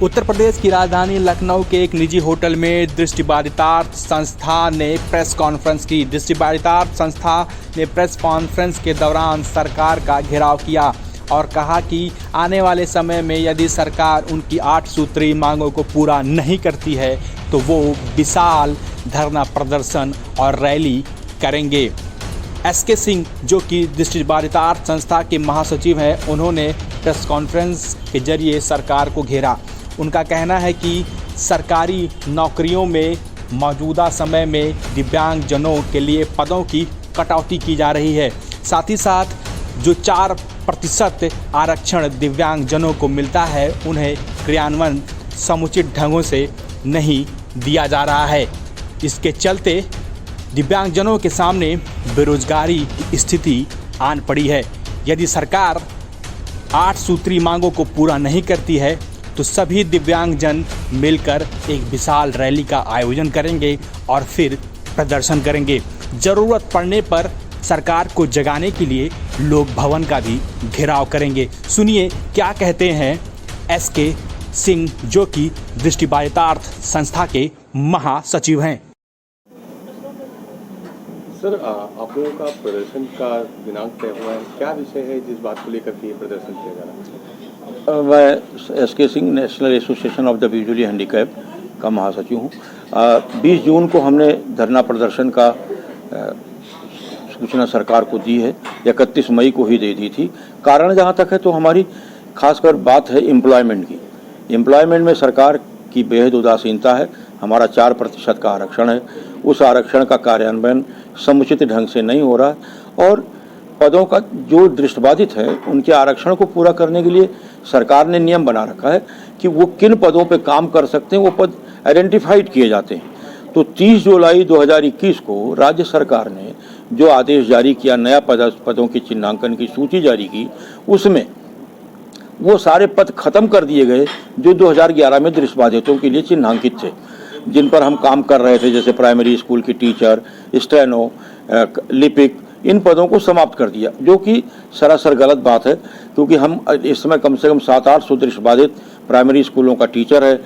उत्तर प्रदेश की राजधानी लखनऊ के एक निजी होटल में दृष्टिबाधितार्थ संस्था ने प्रेस कॉन्फ्रेंस की। दृष्टिबाधितार्थ संस्था ने प्रेस कॉन्फ्रेंस के दौरान सरकार का घेराव किया और कहा कि आने वाले समय में यदि सरकार उनकी 8 सूत्री मांगों को पूरा नहीं करती है तो वो विशाल धरना प्रदर्शन और रैली करेंगे। एसके सिंह, जो कि दृष्टिबाधितार्थ संस्था के महासचिव हैं, उन्होंने प्रेस कॉन्फ्रेंस के जरिए सरकार को घेरा। उनका कहना है कि सरकारी नौकरियों में मौजूदा समय में दिव्यांगजनों के लिए पदों की कटौती की जा रही है। साथ ही साथ जो 4% आरक्षण दिव्यांगजनों को मिलता है, उन्हें क्रियान्वयन समुचित ढंगों से नहीं दिया जा रहा है। इसके चलते दिव्यांगजनों के सामने बेरोजगारी की स्थिति आन पड़ी है। यदि सरकार 8 सूत्री मांगों को पूरा नहीं करती है तो सभी दिव्यांगजन मिलकर एक विशाल रैली का आयोजन करेंगे और फिर प्रदर्शन करेंगे। ज़रूरत पड़ने पर सरकार को जगाने के लिए लोक भवन का भी घेराव करेंगे। सुनिए क्या कहते हैं एसके सिंह, जो कि दृष्टिबाधितार्थ संस्था के महासचिव हैं। सर, आप लोगों का प्रदर्शन का दिनांक तय हुआ है, क्या विषय है जिस बात को लेकर के प्रदर्शन किया जा रहा है? मैं SK Singh, national association of the visually handicap का महासचिव हूँ। 20 जून को हमने धरना प्रदर्शन का सूचना सरकार को दी है, 31 मई को ही दे दी थी। कारण जहाँ तक है तो हमारी खासकर बात है एम्प्लॉयमेंट की। एम्प्लॉयमेंट में सरकार की बेहद उदासीनता है। हमारा 4% का आरक्षण है, उस आरक्षण का कार्यान्वयन समुचित ढंग से नहीं हो रहा है और पदों का जो दृष्टिबाधित है उनके आरक्षण को पूरा करने के लिए सरकार ने नियम बना रखा है कि वो किन पदों पे काम कर सकते हैं, वो पद आइडेंटिफाइड किए जाते हैं। तो 30 जुलाई 2021 को राज्य सरकार ने जो आदेश जारी किया, नया पदों की चिन्हांकन की सूची जारी की, उसमें वो सारे पद खत्म कर दिए गए जो 2011 में दृष्टिबाधितों के लिए चिन्हांकित थे, जिन पर हम काम कर रहे थे, जैसे प्राइमरी स्कूल की टीचर, स्टेनो, लिपिक। इन पदों को समाप्त कर दिया, जो कि सरासर गलत बात है, क्योंकि हम इस समय कम से कम 700-800 दृष्टिबाधित प्राइमरी स्कूलों का टीचर है,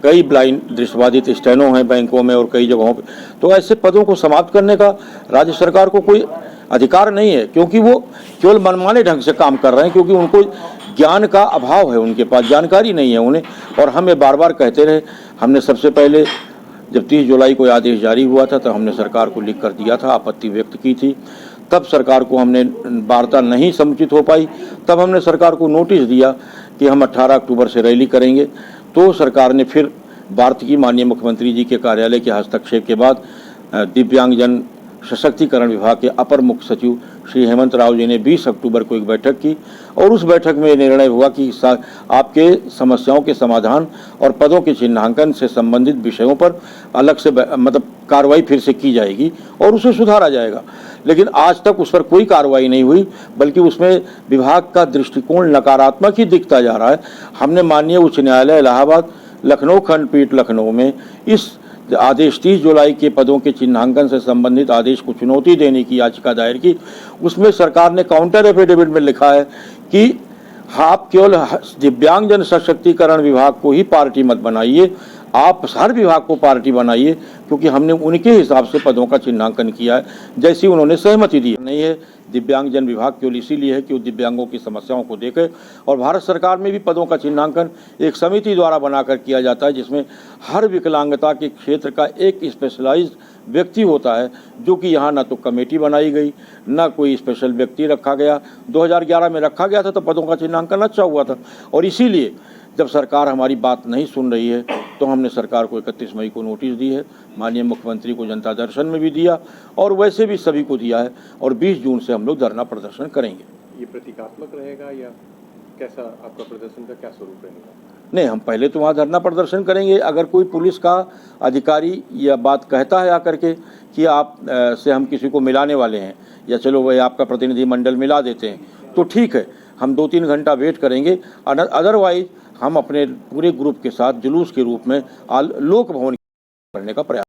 कई ब्लाइंड दृष्टिबाधित स्टेनो हैं बैंकों में और कई जगहों पे। तो ऐसे पदों को समाप्त करने का राज्य सरकार को कोई अधिकार नहीं है, क्योंकि वो केवल मनमाने ढंग से काम कर रहे हैं, क्योंकि उनको ज्ञान का अभाव है, उनके पास जानकारी नहीं है उन्हें। और हम ये बार बार कहते रहे। हमने सबसे पहले जब 30 जुलाई को आदेश जारी हुआ था तो हमने सरकार को लिख कर दिया था, आपत्ति व्यक्त की थी। तब सरकार को हमने वार्ता नहीं समुचित हो पाई, तब हमने सरकार को नोटिस दिया कि हम 18 अक्टूबर से रैली करेंगे। तो सरकार ने फिर भारत की माननीय मुख्यमंत्री जी के कार्यालय के हस्तक्षेप के बाद दिव्यांगजन सशक्तिकरण विभाग के अपर मुख्य सचिव श्री हेमंत राव जी ने 20 अक्टूबर को एक बैठक की और उस बैठक में निर्णय हुआ कि आपके समस्याओं के समाधान और पदों के चिन्हांकन से संबंधित विषयों पर अलग से कार्रवाई फिर से की जाएगी और उसे सुधारा जाएगा। लेकिन आज तक उस पर कोई कार्रवाई नहीं हुई, बल्कि उसमें विभाग का दृष्टिकोण नकारात्मक ही दिखता जा रहा है। हमने माननीय उच्च न्यायालय इलाहाबाद लखनऊ खंडपीठ लखनऊ में इस आदेश 30 जुलाई के पदों के चिन्हांकन से संबंधित आदेश को चुनौती देने की याचिका दायर की। उसमें सरकार ने काउंटर एफिडेविट में लिखा है कि आप केवल दिव्यांगजन सशक्तिकरण विभाग को ही पार्टी मत बनाइए, आप हर विभाग को पार्टी बनाइए, क्योंकि हमने उनके हिसाब से पदों का चिन्हांकन किया है जैसी उन्होंने सहमति दी नहीं है। दिव्यांगजन विभाग केवल इसीलिए है कि वो दिव्यांगों की समस्याओं को देखे। और भारत सरकार में भी पदों का चिन्हांकन एक समिति द्वारा बनाकर किया जाता है, जिसमें हर विकलांगता के क्षेत्र का एक स्पेशलाइज्ड व्यक्ति होता है, जो कि यहाँ ना तो कमेटी बनाई गई, ना कोई स्पेशल व्यक्ति रखा गया। 2011 में रखा गया था तो पदों का चिन्हांकन अच्छा हुआ था। और इसीलिए जब सरकार हमारी बात नहीं सुन रही है तो हमने सरकार को 31 मई को नोटिस दी है, माननीय मुख्यमंत्री को जनता दर्शन में भी दिया और वैसे भी सभी को दिया है। और 20 जून से हम लोग धरना प्रदर्शन करेंगे। ये प्रतीकात्मक रहेगा या कैसा, आपका प्रदर्शन का क्या स्वरूप रहेगा? नहीं, हम पहले तो वहाँ धरना प्रदर्शन करेंगे। अगर कोई पुलिस का अधिकारी यह बात कहता है आकर के कि आप से हम किसी को मिलाने वाले हैं या चलो वही आपका प्रतिनिधि मंडल मिला देते हैं, तो ठीक है, हम 2-3 घंटा वेट करेंगे। अदरवाइज हम अपने पूरे ग्रुप के साथ जुलूस के रूप में लोक भवन करने का प्रयास